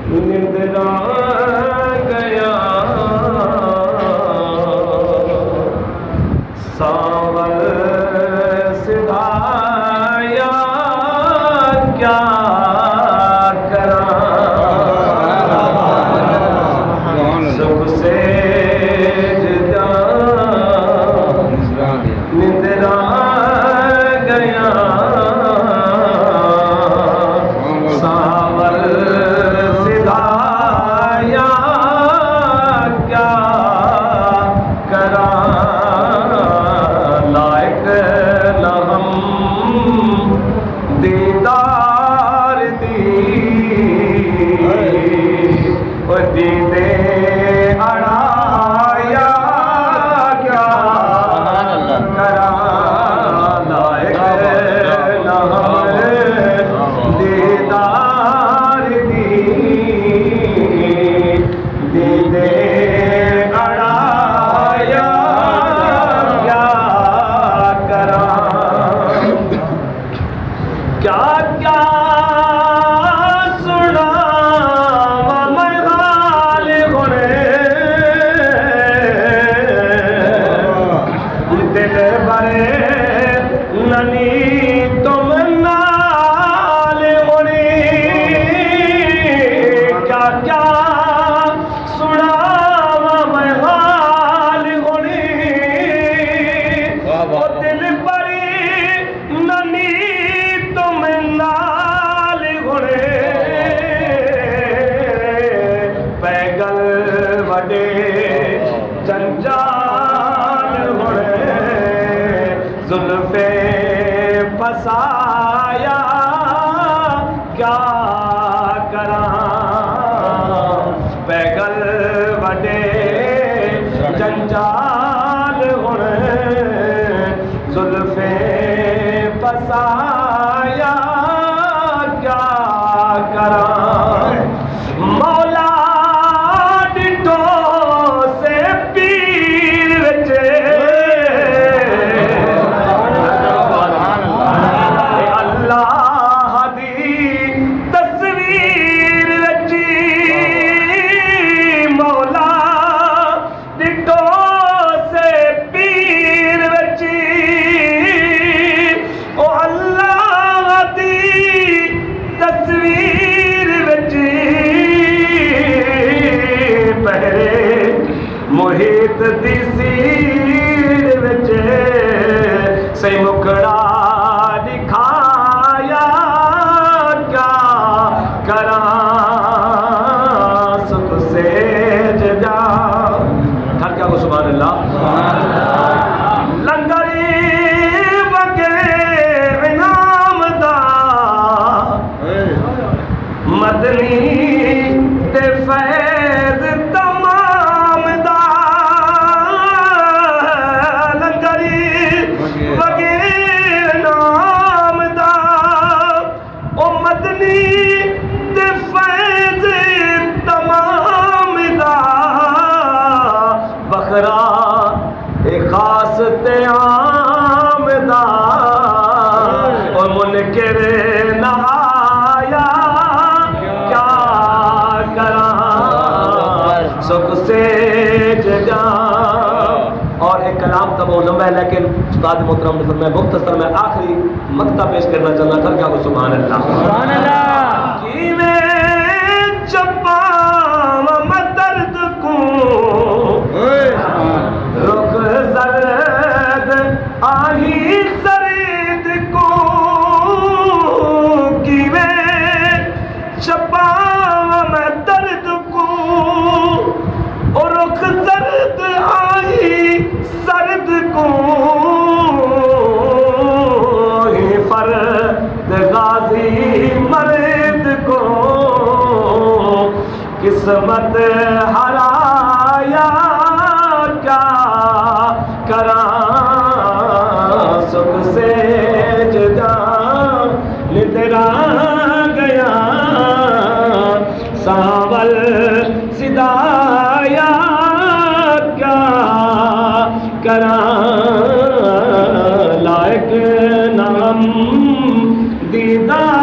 निंदरा गया सावल सिधाया क्या करा सुख से जुदा निंदरा गया सावल सिधाया क्या करा लायक न हम दीदार दी दीदे अड़ाया क्या करा लायक न हम दीदार दी दीदे अड़ाया क्या करा क्या क्या सुना मैं हाल होने दिल भरे ननी तुम नाल होने क्या क्या सुना मैं हाल होने वो दिल भरी ननी तुम नाल होने पैगल वडे जंजाल होने जुल्फे फसाया क्या करा पैगल वडे जंजाल होने जुल्फे फसाया क्या करा मौला डिठो से पीर विच अल्लाह दी तस्वीर विच मौला डिठो से पीर विच ओ अल्लाह दी तस्वीर विच पहरे मोहित दी सीर विच सही मुखड़ा दिखाया क्या करा सुख से जगा ठर क्या को सुभान अल्लाह लंगरी वगे इनाम दा मदनी ते फैज तमाम दा लंगरी वगे इनाम दा ओ मदनी ते फैज तमाम दा बखरा ए खास ते आम दा और मुनकिर न आया क्या करा सुख से जगा और एक कलाम था वो लंबा है लेकिन उस्ताद मोहतरम ने फरमाया मुख्तसर में आखिरी मक्ता पेश करना चाहना था क्या को सुभान अल्लाह कि मैं चप्पा मैं दर्द को रुख जर्द आही सरीद को कि मैं चप्पा मैं दर्द को और रुख जर्द आही सर्द को फर्द गाजी मर्द को किस्मत हराया क्या करा सुख से जुदा निंदरा गया सावल सिदाया क्या करा दीदार